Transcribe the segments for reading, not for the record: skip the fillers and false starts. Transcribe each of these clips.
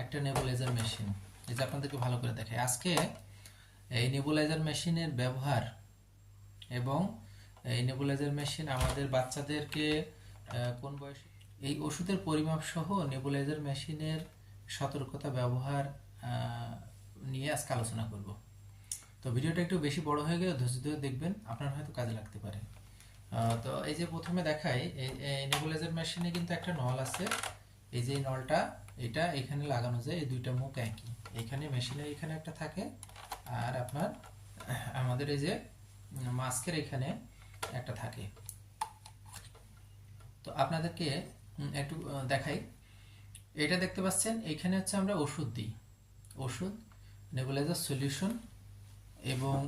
একটা nebuliser machine, এই যে আপনাদেরকে ভালো করে দেখাই আজকে এই নেবুলাইজার মেশিনের ব্যবহার এবং এই নেবুলাইজার মেশিন আমাদের বাচ্চাদেরকে কোন বয়সে এই ওষুধের পরিমাপ সহ নেবুলাইজার মেশিনের সতর্কতা ব্যবহার নিয়ে আজকে আলোচনা করব। তো ভিডিওটা একটু বেশি বড় হয়ে গেলে ধৈর্য ধরে দেখবেন, আপনার হয়তো কাজে লাগতে পারে। তো এই যে প্রথমে দেখাই, এই নেবুলাইজার মেশিনে কিন্তু একটা নল আছে। এই যে নলটা, এটা এখানে লাগানো যায়, এই দুইটা মুখ একই, এখানে মেশিনের এখানে একটা থাকে, আর আপনার আমাদের এই যে মাস্কের এখানে একটা থাকে। তো আপনাদেরকে একটু দেখাই, এটা দেখতে পাচ্ছেন এখানে হচ্ছে আমরা ওষুধ দিই, ওষুধ নেবুলাইজার সলিউশন এবং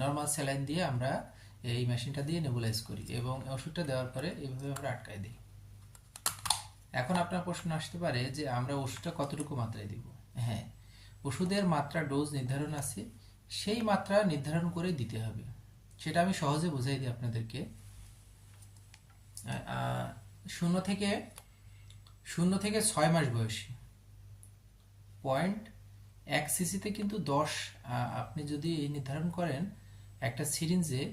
নর্মাল স্যালাইন দিয়ে আমরা এই মেশিনটা দিয়ে নেবুলাইজ করি এবং ওষুধটা দেওয়ার পরে এইভাবে আমরা আটকায় দিই। এখন আপনার প্রশ্ন আসতে পারে যে আমরা ওষুধটা কতটুকু মাত্রায় দিব। হ্যাঁ, ওষুধের মাত্রা ডোজ নির্ধারণ আছে, সেই মাত্রা নির্ধারণ করে দিতে হবে। সেটা আমি সহজে বুঝাই দিই আপনাদেরকে। শূন্য থেকে 6 মাস বয়সী 0.1 সিসিতে কিন্তু 10, আপনি যদি নির্ধারণ করেন একটা সিরিঞ্জে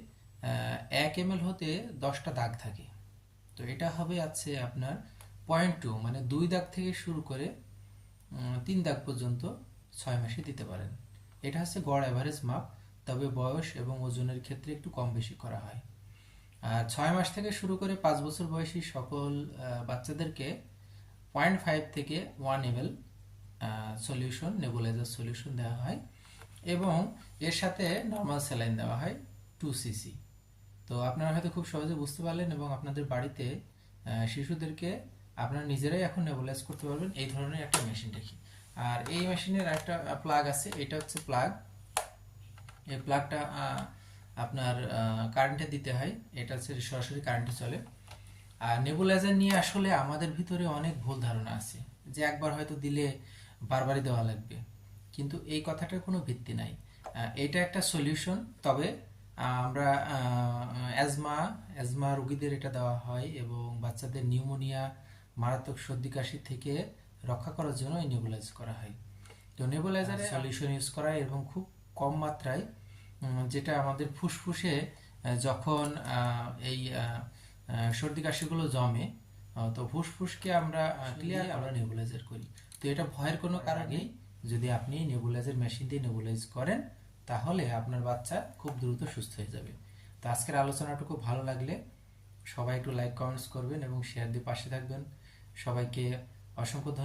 1 ml হতে 10টা দাগ থাকে, তো এটা হবে আছে আপনার 0.2, মানে 2 দাগ থেকে শুরু করে 3 দাগ পর্যন্ত 6 মাসে দিতে পারেন। এটা হচ্ছে গড় অ্যাভারেজ মাপ, তবে বয়স এবং ওজনের ক্ষেত্রে একটু কম বেশি করা হয়। 6 মাস থেকে শুরু করে 5 বছর বয়সী সকল বাচ্চাদেরকে 0.5 থেকে 1 ml সলিউশন, নেবুলাইজার সলিউশন দেওয়া হয় এবং এর সাথে নর্মাল স্যালাইন দেওয়া হয় 2 সিসি। তো আপনারা হয়তো খুব সহজে বুঝতে পারলেন এবং আপনাদের বাড়িতে শিশুদেরকে আপনারা নিজেরাই এখন নেবুলাইজ করতে পারবেন এই ধরনের একটা মেশিন রেখে। আর এই মেশিনের একটা প্লাগ আছে, এটা হচ্ছে প্লাগ। এই প্লাগটা আপনার কারেন্টে দিতে হয়, এটা হচ্ছে সরাসরি কারেন্টে চলে। আর নেবুলাইজার নিয়ে আসলে আমাদের ভিতরে অনেক ভুল ধারণা আছে যে একবার হয়তো দিলে বারবারই দেওয়া লাগবে, কিন্তু এই কথাটার কোনো ভিত্তি নাই। এটা একটা সলিউশন, তবে আমরা অ্যাজমা রোগীদের এটা দেওয়া হয় এবং বাচ্চাদের নিউমোনিয়া, মারাত্মক সর্দি কাশি থেকে রক্ষা করার জন্য এই নেবুলাইজ করা হয়। তো নেবুলাইজারে সলিউশন ইউজ করা এবং খুব কম মাত্রায়, যেটা আমাদের ফুসফুসে যখন এই সর্দি কাশিগুলো জমে, তো ফুসফুসকে আমরা ক্লিয়ার আমরা নেবুলাইজার করি। তো এটা ভয়ের কোনো কারণ নেই, যদি আপনি নেবুলাইজার মেশিন দিয়ে নেবুলাইজ করেন তাহলে আপনার বাচ্চা খুব দ্রুত সুস্থ হয়ে যাবে। তো আজকের আলোচনাটুকু ভালো লাগলে সবাই একটু লাইক কমেন্টস করবেন এবং শেয়ার দিয়ে পাশে থাকবেন। সবাইকে অসংখ্য ধন্যবাদ।